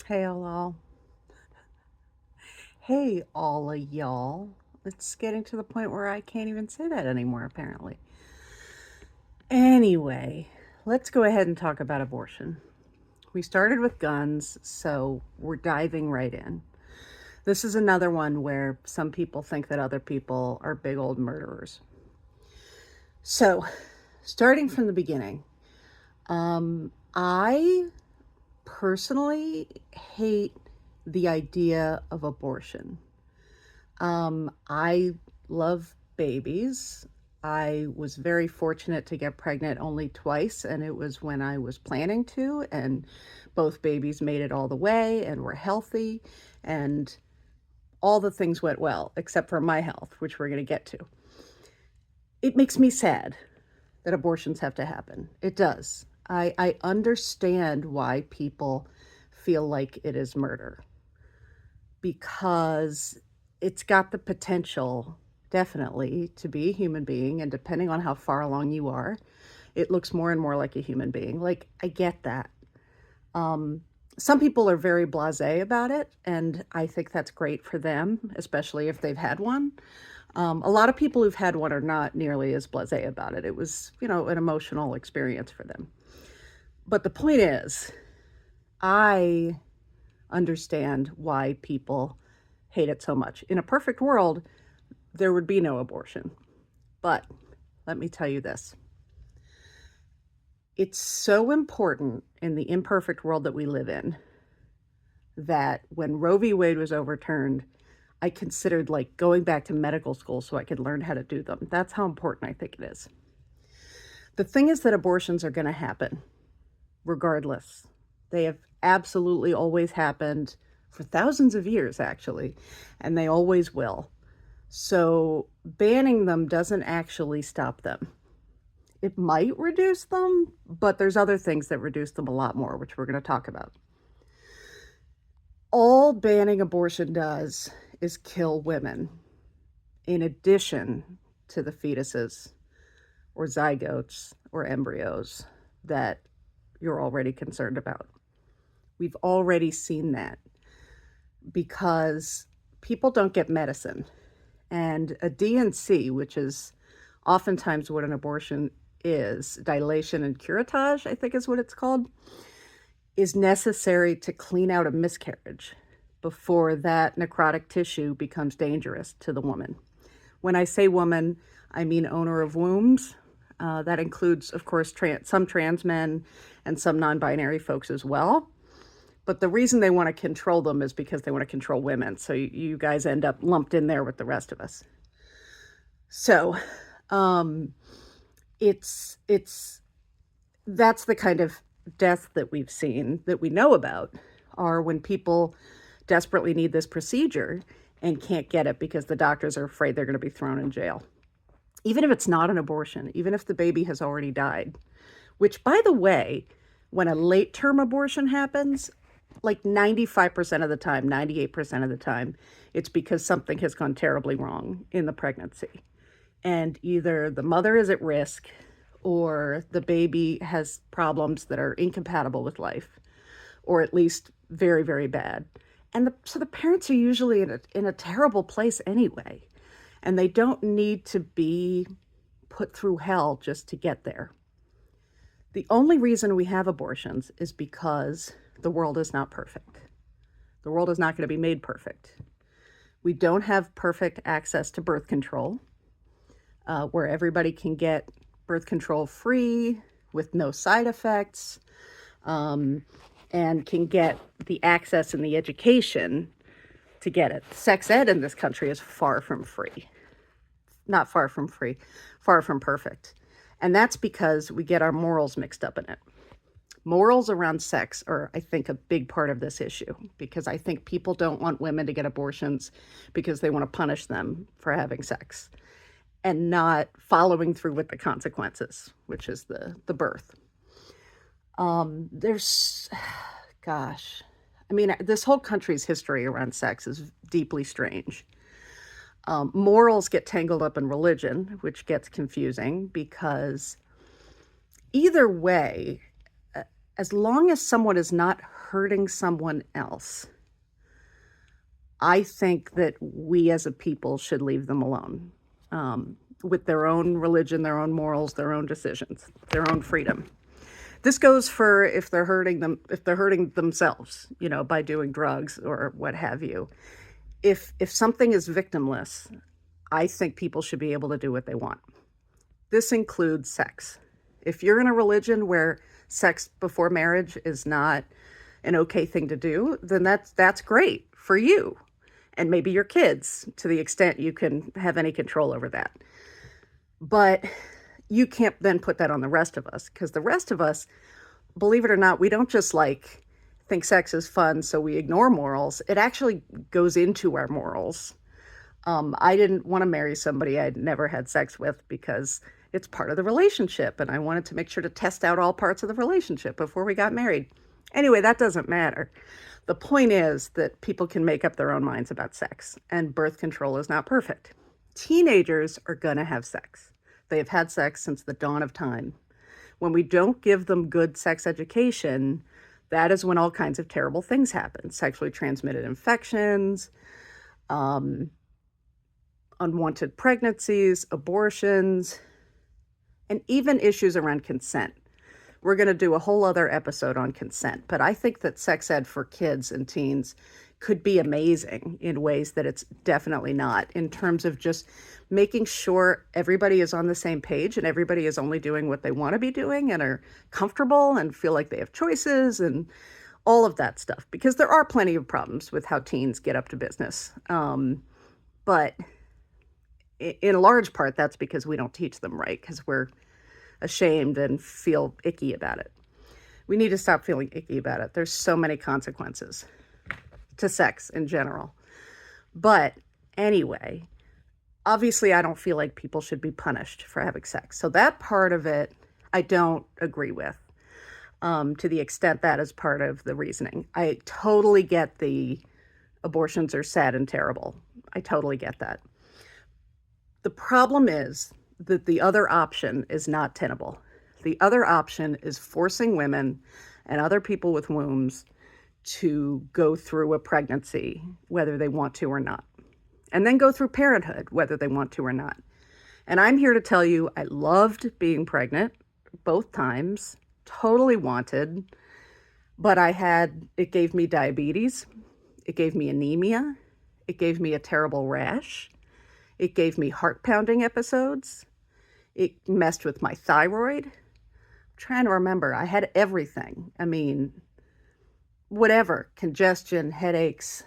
Hey, all. Hey, all of y'all. It's getting to the point where I can't even say that anymore, apparently. Anyway, let's go ahead and talk about abortion. We started with guns, so we're diving right in. This is another one where some people think that other people are big old murderers. So, starting from the beginning, I personally hate the idea of abortion. I love babies. I was very fortunate to get pregnant only twice, and it was when I was planning to, and both babies made it all the way and were healthy, and all the things went well, except for my health, which we're going to get to. It makes me sad that abortions have to happen. It does. I understand why people feel like it is murder because it's got the potential, definitely, to be a human being. And depending on how far along you are, it looks more and more like a human being. Like, I get that. Um, some people are very blasé about it, and I think that's great for them, especially if they've had one. A lot of people who've had one are not nearly as blasé about it. It was, an emotional experience for them. But the point is, I understand why people hate it so much. In a perfect world, there would be no abortion. But let me tell you this, it's so important in the imperfect world that we live in that when Roe v. Wade was overturned, I considered like going back to medical school so I could learn how to do them. That's how important I think it is. The thing is that abortions are going to happen regardless. They have absolutely always happened for thousands of years, actually, and they always will. So banning them doesn't actually stop them. It might reduce them, but there's other things that reduce them a lot more, which we're going to talk about. All banning abortion does is kill women, in addition to the fetuses or zygotes or embryos that you're already concerned about. We've already seen that because people don't get medicine. And a D&C, which is oftentimes what an abortion is, dilation and curettage, I think is what it's called, is necessary to clean out a miscarriage before that necrotic tissue becomes dangerous to the woman. When I say woman, I mean owner of wombs. That includes, of course, some trans men and some non-binary folks as well. But the reason they want to control them is because they want to control women. So you guys end up lumped in there with the rest of us. So it's that's the kind of death that we've seen that we know about are when people desperately need this procedure and can't get it because the doctors are afraid they're going to be thrown in jail. Even if it's not an abortion, even if the baby has already died, which, by the way, when a late term abortion happens, like 95% of the time, 98% of the time, it's because something has gone terribly wrong in the pregnancy. And either the mother is at risk or the baby has problems that are incompatible with life, or at least very, very bad. And so the parents are usually in a terrible place anyway, and they don't need to be put through hell just to get there. The only reason we have abortions is because the world is not perfect. The world is not going to be made perfect. We don't have perfect access to birth control, where everybody can get birth control free with no side effects, and can get the access and the education to get it. Sex ed in this country is far from free. Not far from free, far from perfect. And that's because we get our morals mixed up in it. Morals around sex are, I think, a big part of this issue because I think people don't want women to get abortions because they want to punish them for having sex and not following through with the consequences, which is the birth. There's, gosh, I mean, this whole country's history around sex is deeply strange. Morals get tangled up in religion, which gets confusing because either way, as long as someone is not hurting someone else, I think that we as a people should leave them alone, with their own religion, their own morals, their own decisions, their own freedom. This goes for if they're hurting themselves, by doing drugs or what have you. If something is victimless, I think people should be able to do what they want. This includes sex. If you're in a religion where sex before marriage is not an okay thing to do, then that's great for you and maybe your kids, to the extent you can have any control over that. But you can't then put that on the rest of us, because the rest of us, believe it or not, we don't just think sex is fun, so we ignore morals. It actually goes into our morals. I didn't want to marry somebody I'd never had sex with because it's part of the relationship, and I wanted to make sure to test out all parts of the relationship before we got married. Anyway, that doesn't matter. The point is that people can make up their own minds about sex, and birth control is not perfect. Teenagers are going to have sex. They have had sex since the dawn of time. When we don't give them good sex education, that is when all kinds of terrible things happen. Sexually transmitted infections, unwanted pregnancies, abortions, and even issues around consent. We're going to do a whole other episode on consent, but I think that sex ed for kids and teens could be amazing in ways that it's definitely not, in terms of just making sure everybody is on the same page and everybody is only doing what they want to be doing and are comfortable and feel like they have choices and all of that stuff, because there are plenty of problems with how teens get up to business. But in a large part, that's because we don't teach them right, because we're ashamed and feel icky about it. We need to stop feeling icky about it. There's so many consequences to sex in general. But anyway, obviously I don't feel like people should be punished for having sex. So that part of it, I don't agree with, to the extent that is part of the reasoning. I totally get the abortions are sad and terrible. I totally get that. The problem is that the other option is not tenable. The other option is forcing women and other people with wombs to go through a pregnancy, whether they want to or not, and then go through parenthood, whether they want to or not. And I'm here to tell you, I loved being pregnant both times, totally wanted, but it gave me diabetes, it gave me anemia, it gave me a terrible rash, it gave me heart pounding episodes, it messed with my thyroid. I'm trying to remember, I had everything. I mean, whatever, congestion, headaches.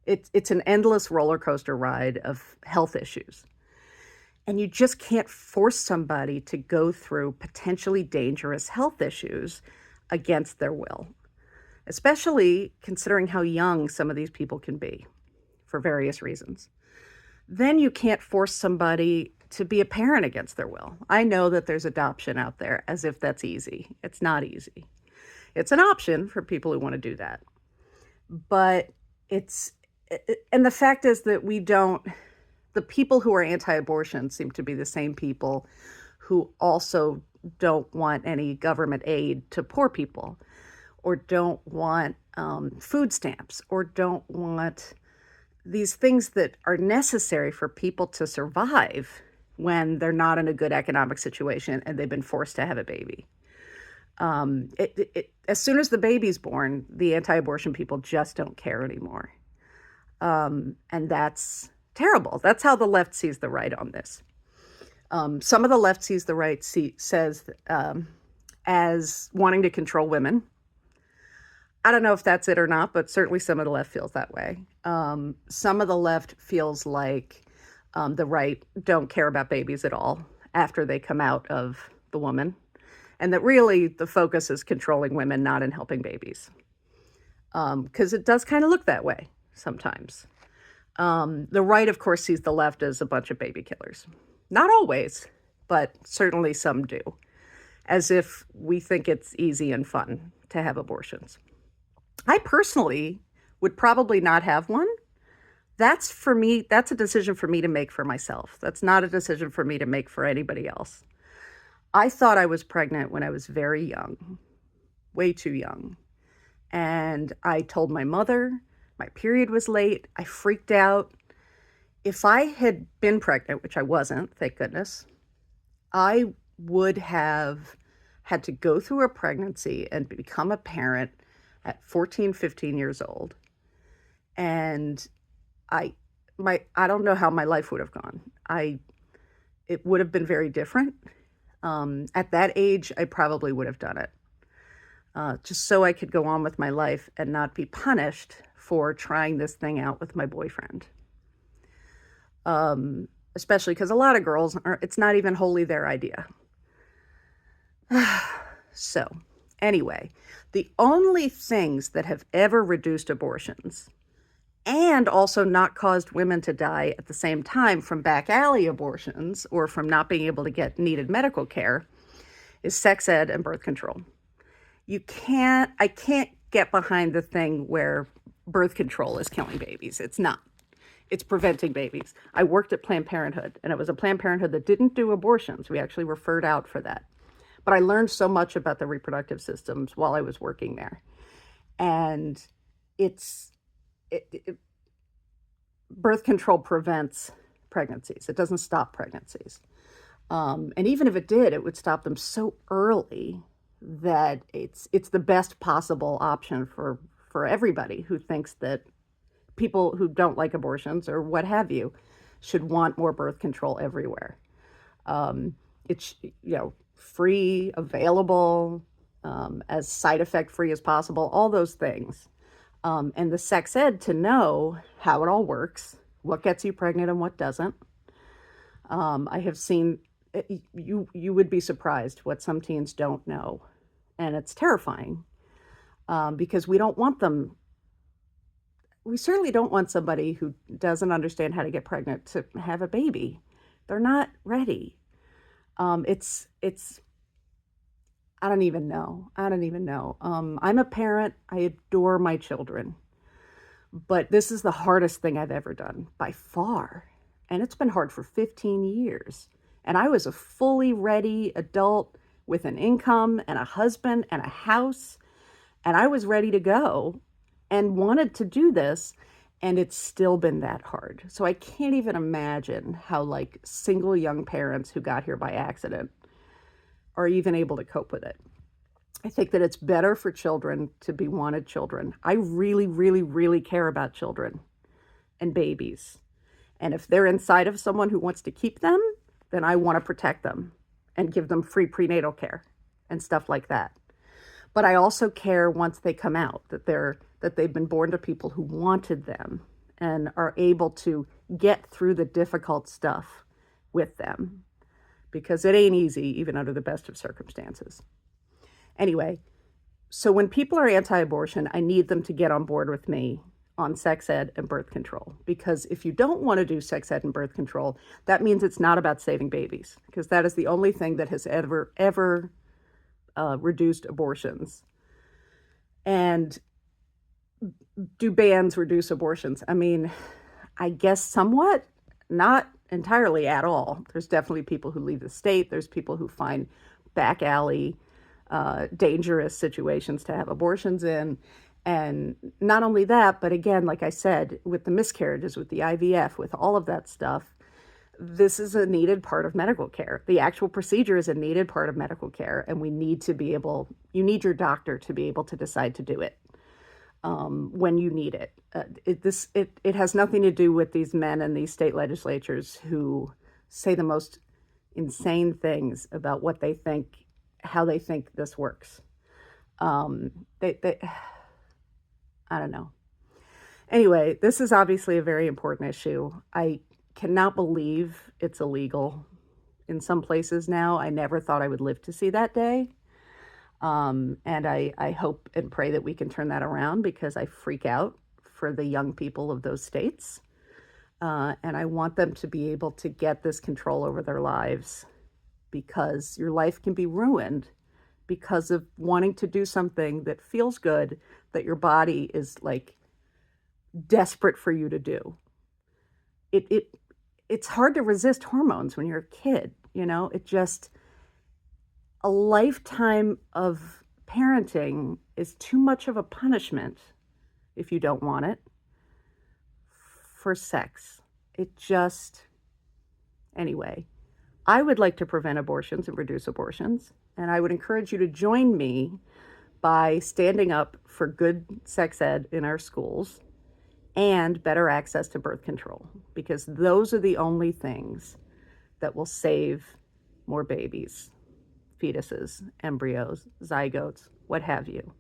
It's an endless roller coaster ride of health issues. And you just can't force somebody to go through potentially dangerous health issues against their will, especially considering how young some of these people can be for various reasons. Then you can't force somebody to be a parent against their will. I know that there's adoption out there, as if that's easy. It's not easy. It's an option for people who want to do that. But and the fact is that the people who are anti-abortion seem to be the same people who also don't want any government aid to poor people, or don't want food stamps, or don't want these things that are necessary for people to survive when they're not in a good economic situation and they've been forced to have a baby. As soon as the baby's born, the anti-abortion people just don't care anymore. And that's terrible. That's how the left sees the right on this. Some of the left sees the right says as wanting to control women. I don't know if that's it or not, but certainly some of the left feels that way. Some of the left feels like the right don't care about babies at all after they come out of the woman, and that really the focus is controlling women, not in helping babies. Because it does kind of look that way sometimes. The right, of course, sees the left as a bunch of baby killers. Not always, but certainly some do, as if we think it's easy and fun to have abortions. I personally would probably not have one. That's a decision for me to make for myself. That's not a decision for me to make for anybody else. I thought I was pregnant when I was very young, way too young. And I told my mother my period was late. I freaked out. If I had been pregnant, which I wasn't, thank goodness, I would have had to go through a pregnancy and become a parent at 14, 15 years old. And I I don't know how my life would have gone. I It would have been very different. At that age, I probably would have done it, just so I could go on with my life and not be punished for trying this thing out with my boyfriend. Especially because a lot of girls are, it's not even wholly their idea. So, anyway, the only things that have ever reduced abortions and also not caused women to die at the same time from back alley abortions or from not being able to get needed medical care is sex ed and birth control. I can't get behind the thing where birth control is killing babies. It's not. It's preventing babies. I worked at Planned Parenthood, and it was a Planned Parenthood that didn't do abortions. We actually referred out for that. But I learned so much about the reproductive systems while I was working there. And it's birth control prevents pregnancies. It doesn't stop pregnancies. And even if it did, it would stop them so early that it's the best possible option for everybody who thinks that people who don't like abortions or what have you should want more birth control everywhere. It's, free, available, as side effect free as possible, all those things. And the sex ed to know how it all works, what gets you pregnant and what doesn't. I have seen, you would be surprised what some teens don't know. And it's terrifying, because we certainly don't want somebody who doesn't understand how to get pregnant to have a baby. They're not ready. It's I don't even know. I'm a parent. I adore my children, but this is the hardest thing I've ever done by far. And it's been hard for 15 years. And I was a fully ready adult with an income and a husband and a house. And I was ready to go and wanted to do this. And it's still been that hard. So I can't even imagine how single young parents who got here by accident are even able to cope with it. I think that it's better for children to be wanted children. I really, really, really care about children and babies. And if they're inside of someone who wants to keep them, then I want to protect them and give them free prenatal care and stuff like that. But I also care once they come out that they've been born to people who wanted them and are able to get through the difficult stuff with them, because it ain't easy even under the best of circumstances. Anyway, so when people are anti-abortion, I need them to get on board with me on sex ed and birth control, because if you don't want to do sex ed and birth control, that means it's not about saving babies, because that is the only thing that has ever reduced abortions. And do bans reduce abortions? I mean, I guess somewhat, not entirely at all. There's definitely people who leave the state. There's people who find back alley, dangerous situations to have abortions in. And not only that, but again, like I said, with the miscarriages, with the IVF, with all of that stuff, this is a needed part of medical care. The actual procedure is a needed part of medical care, and you need your doctor to be able to decide to do it when you need it. It has nothing to do with these men in these state legislatures who say the most insane things about what they think, how they think this works. They I don't know. Anyway, this is obviously a very important issue. I cannot believe it's illegal in some places now. I never thought I would live to see that day. And I hope and pray that we can turn that around, because I freak out for the young people of those states. And I want them to be able to get this control over their lives, because your life can be ruined because of wanting to do something that feels good, that your body is desperate for you to do. It's hard to resist hormones when you're a kid, It just, a lifetime of parenting is too much of a punishment if you don't want it for sex. It just, anyway, I would like to prevent abortions and reduce abortions, and I would encourage you to join me by standing up for good sex ed in our schools and better access to birth control, because those are the only things that will save more babies, fetuses, embryos, zygotes, what have you.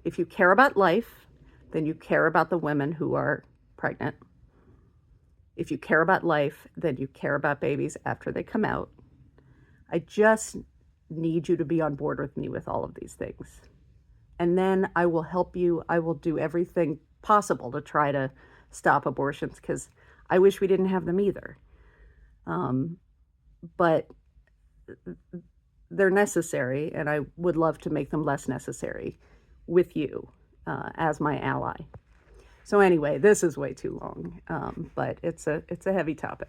If you care about life, then you care about the women who are pregnant. If you care about life, then you care about babies after they come out. I just need you to be on board with me with all of these things. And then I will help you. I will do everything possible to try to stop abortions, because I wish we didn't have them either. But they're necessary, and I would love to make them less necessary with you as my ally. So anyway, this is way too long, but it's a heavy topic.